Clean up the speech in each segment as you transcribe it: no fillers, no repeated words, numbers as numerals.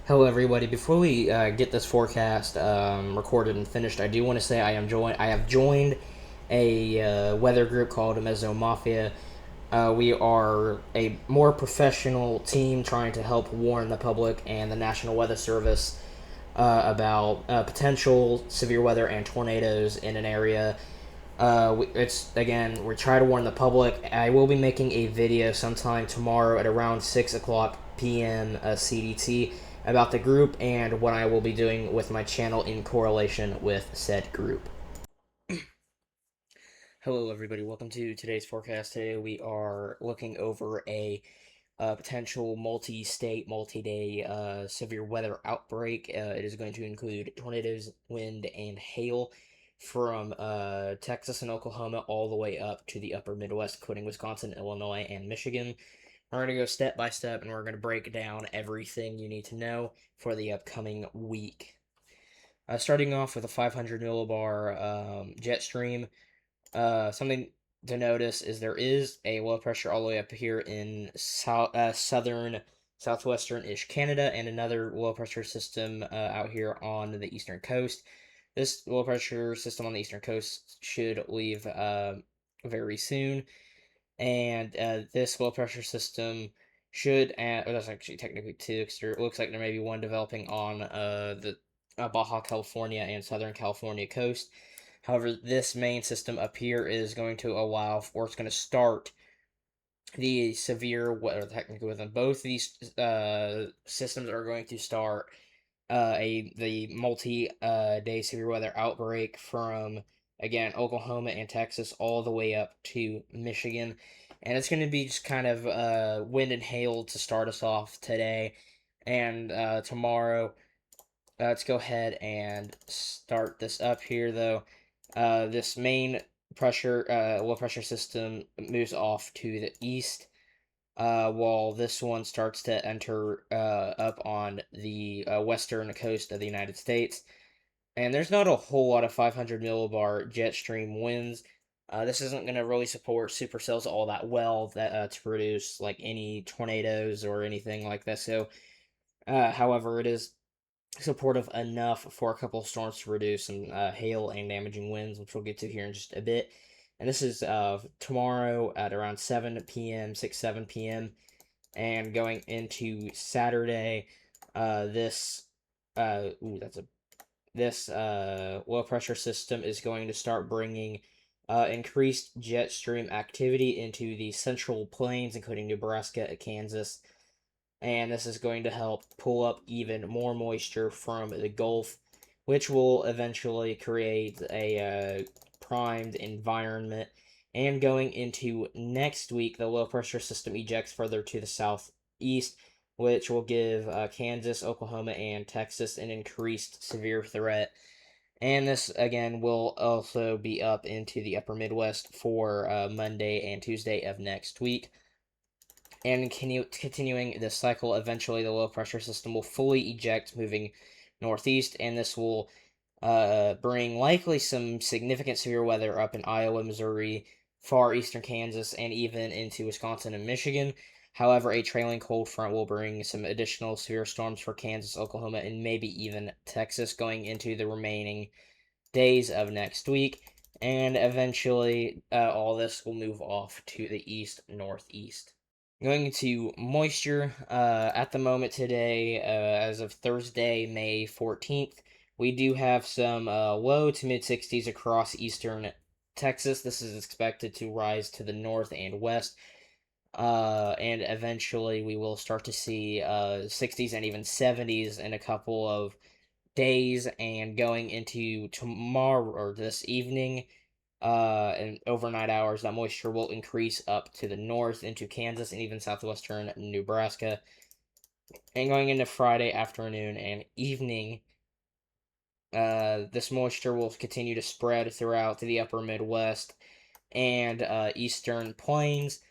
Hello, everybody. Before we get this forecast recorded and finished, I do want to say I have joined a weather group called Mezzo Mafia. We are a more professional team trying to help warn the public and the National Weather Service about potential severe weather and tornadoes in an area. It's again, we try to warn the public. I will be making a video sometime tomorrow at around 6 o'clock p.m. CDT about the group and what I will be doing with my channel in correlation with said group. Hello, everybody. Welcome to today's forecast. Today we are looking over a potential multi-state, multi-day severe weather outbreak. It is going to include tornadoes, wind, and hail from Texas and Oklahoma all the way up to the upper Midwest, including Wisconsin, Illinois, and Michigan. We're going to go step by step and we're going to break down everything you need to know for the upcoming week. Starting off with a 500 millibar jet stream. Something to notice is there is a low pressure all the way up here in southern, southwestern-ish Canada, and another low pressure system out here on the eastern coast. This low pressure system on the eastern coast should leave very soon, and this low pressure system should add, or that's actually technically two, because it looks like there may be one developing on the Baja California and Southern California coast. However, this main system up here is going to allow, or it's going to start the severe weather, technically within both these systems are going to start the multi day severe weather outbreak from again Oklahoma and Texas all the way up to Michigan, and it's going to be just kind of wind and hail to start us off today and tomorrow. Let's go ahead and start this up here though. This main low pressure system moves off to the east, while this one starts to enter up on the western coast of the United States. And there's not a whole lot of 500 millibar jet stream winds. This isn't going to really support supercells all that well to produce like any tornadoes or anything like that. So, however, it is supportive enough for a couple of storms to produce some hail and damaging winds, which we'll get to here in just a bit. And this is tomorrow at around 7 p.m., 7 p.m. And going into Saturday, this low pressure system is going to start bringing increased jet stream activity into the central plains, including Nebraska, Kansas, and this is going to help pull up even more moisture from the Gulf, which will eventually create a primed environment. And going into next week, the low pressure system ejects further to the southeast, which will give Kansas, Oklahoma, and Texas an increased severe threat. And this again will also be up into the upper Midwest for Monday and Tuesday of next week. And continuing this cycle, eventually the low pressure system will fully eject, moving northeast, and this will bring likely some significant severe weather up in Iowa, Missouri, far eastern Kansas, and even into Wisconsin and Michigan. However, a trailing cold front will bring some additional severe storms for Kansas, Oklahoma, and maybe even Texas going into the remaining days of next week. And eventually, all this will move off to the east northeast. Going to moisture, at the moment today, as of Thursday, May 14th, we do have some low to mid 60s across eastern Texas. This is expected to rise to the north and west, and eventually we will start to see 60s and even 70s in a couple of days, and going into tomorrow or this evening and overnight hours, that moisture will increase up to the north into Kansas and even southwestern Nebraska. And going into Friday afternoon and evening, this moisture will continue to spread throughout to the upper Midwest and eastern plains,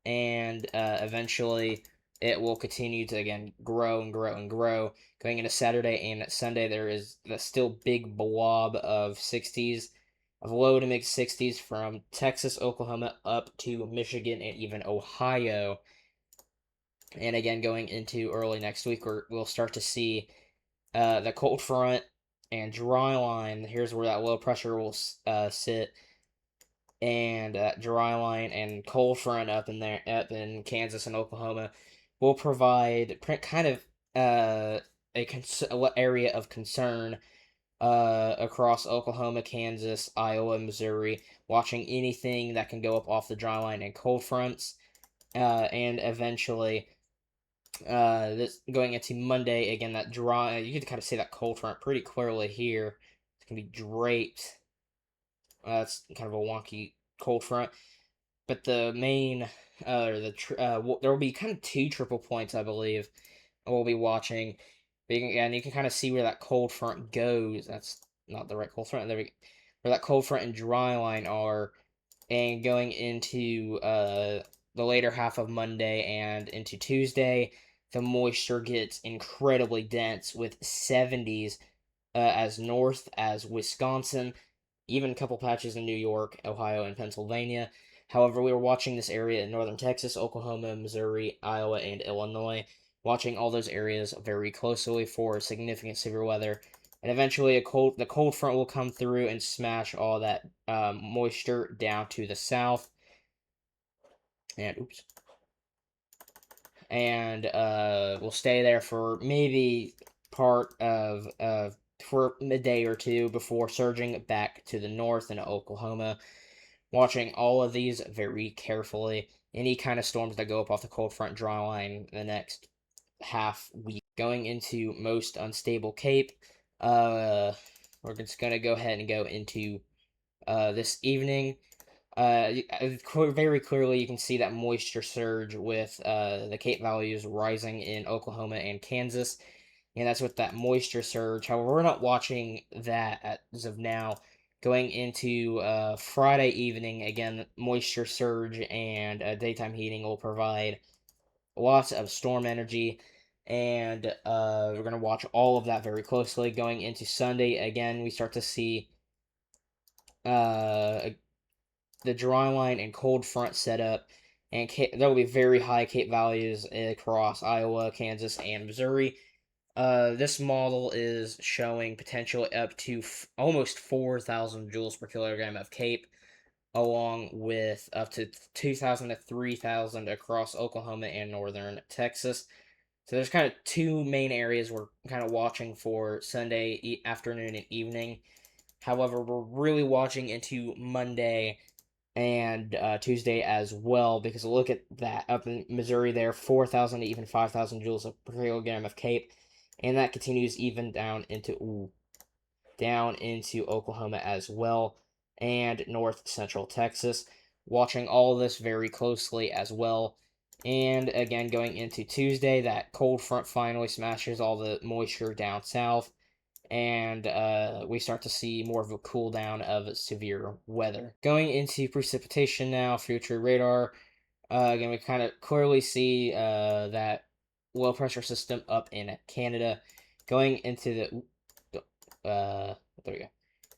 and eventually it will continue to again grow and grow and grow. Going into Saturday and Sunday, there is the still big blob of 60s, of low to mid 60s from Texas, Oklahoma up to Michigan and even Ohio. And again, going into early next week, we'll start to see the cold front and dry line. Here's where that low pressure will sit, and dry line and cold front up in there, up in Kansas and Oklahoma, will provide kind of a area of concern across Oklahoma, Kansas, Iowa, Missouri, watching anything that can go up off the dry line and cold fronts, and eventually this going into Monday again. That dry, you can kind of see that cold front pretty clearly here. It's gonna be draped. That's kind of a wonky cold front, but the main there will be kind of two triple points, I believe. We'll be watching. And you can kind of see where that cold front goes. That's not the right cold front. Where that cold front and dry line are, and going into the later half of Monday and into Tuesday, the moisture gets incredibly dense with 70s as north as Wisconsin, even a couple patches in New York, Ohio, and Pennsylvania. However, we were watching this area in northern Texas, Oklahoma, Missouri, Iowa, and Illinois, watching all those areas very closely for significant severe weather. And eventually, the cold front will come through and smash all that moisture down to the south. And oops, and we'll stay there for maybe part of for a day or two before surging back to the north in Oklahoma. Watching all of these very carefully. Any kind of storms that go up off the cold front dry line the next half week. Going into most unstable Cape, we're just gonna go ahead and go into this evening. Very clearly, you can see that moisture surge with the Cape values rising in Oklahoma and Kansas, and that's with that moisture surge. However, we're not watching that as of now. Going into Friday evening, again, moisture surge and daytime heating will provide lots of storm energy, and we're going to watch all of that very closely. Going into Sunday, again, we start to see uh, the dry line and cold front setup, and there will be very high Cape values across Iowa, Kansas, and Missouri. This model is showing potential up to almost 4,000 joules per kilogram of Cape, along with up to 2,000 to 3,000 across Oklahoma and northern Texas. So there's kind of two main areas we're kind of watching for Sunday afternoon and evening. However, we're really watching into Monday and Tuesday as well, because look at that up in Missouri there, 4,000 to even 5,000 joules per kilogram of Cape, and that continues even down into Oklahoma as well, and north central Texas. Watching all of this very closely as well. And again, going into Tuesday, that cold front finally smashes all the moisture down south, and we start to see more of a cool down of severe weather. Going into precipitation now, future radar. Again, we kind of clearly see that low pressure system up in Canada. Going into there we go.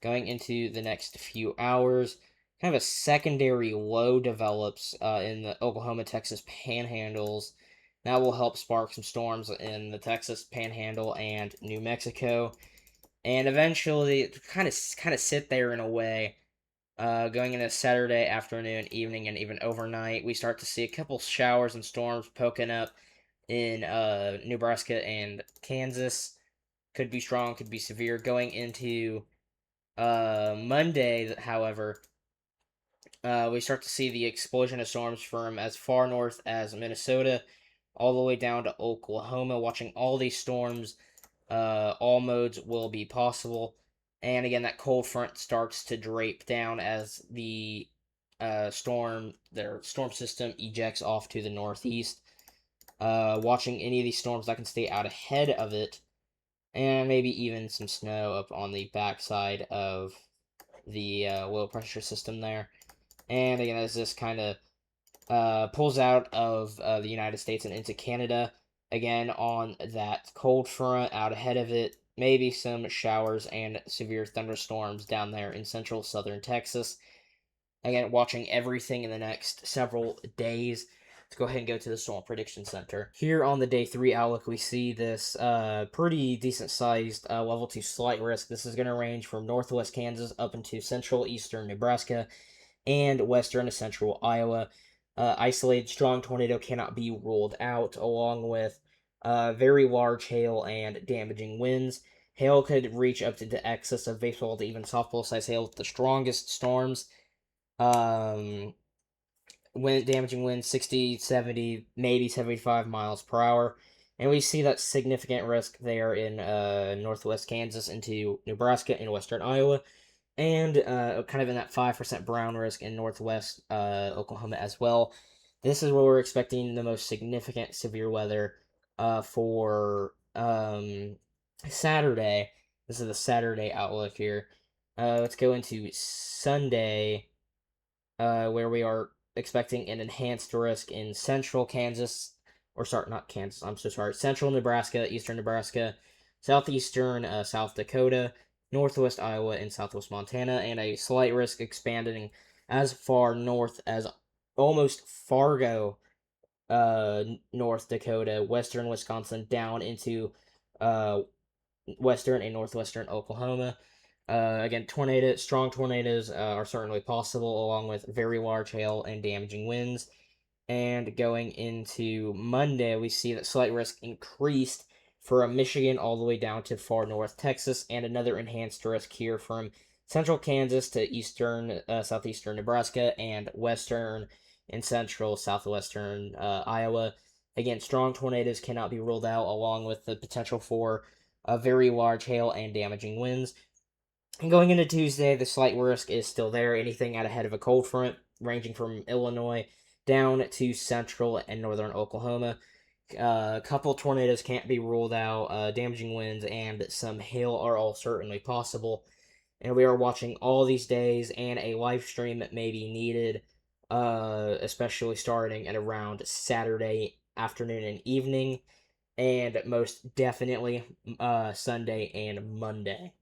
Going into the next few hours, kind of a secondary low develops in the Oklahoma Texas panhandles. That will help spark some storms in the Texas panhandle and New Mexico, and eventually kind of sit there in a way. Going into Saturday afternoon, evening, and even overnight, we start to see a couple showers and storms poking up in Nebraska and Kansas. Could be strong, could be severe. Going into Monday, however, we start to see the explosion of storms from as far north as Minnesota, all the way down to Oklahoma. Watching all these storms, all modes will be possible. And again, that cold front starts to drape down as their storm system ejects off to the northeast. Watching any of these storms that can stay out ahead of it, and maybe even some snow up on the backside of the low pressure system there. And again, as this kind of pulls out of the United States and into Canada, again on that cold front out ahead of it, maybe some showers and severe thunderstorms down there in central southern Texas. Again, watching everything in the next several days. Let's go ahead and go to the Storm Prediction Center. Here on the day 3 outlook, we see this pretty decent sized level 2 slight risk. This is going to range from northwest Kansas up into central eastern Nebraska and western to central Iowa. Isolated strong tornado cannot be ruled out, along with very large hail and damaging winds. Hail could reach up to the excess of baseball to even softball size hail with the strongest storms. Damaging winds 60, 70, maybe 75 miles per hour. And we see that significant risk there in northwest Kansas into Nebraska and western Iowa, and kind of in that 5% brown risk in northwest Oklahoma as well. This is where we're expecting the most significant severe weather for Saturday. This is the Saturday outlook here. Let's go into Sunday, where we are expecting an enhanced risk in central Kansas, or sorry, not Kansas, I'm so sorry, central Nebraska, eastern Nebraska, southeastern South Dakota, northwest Iowa, and southwest Montana, and a slight risk expanding as far north as almost Fargo, North Dakota, western Wisconsin, down into uh, western and northwestern Oklahoma. Again, strong tornadoes are certainly possible, along with very large hail and damaging winds. And going into Monday, we see that slight risk increased from Michigan all the way down to far north Texas, and another enhanced risk here from central Kansas to eastern, southeastern Nebraska, and western and central southwestern Iowa. Again, strong tornadoes cannot be ruled out, along with the potential for very large hail and damaging winds. And going into Tuesday, the slight risk is still there. Anything out ahead of a cold front, ranging from Illinois down to central and northern Oklahoma. A couple tornadoes can't be ruled out. Damaging winds and some hail are all certainly possible. And we are watching all these days, and a live stream may be needed, especially starting at around Saturday afternoon and evening, and most definitely Sunday and Monday.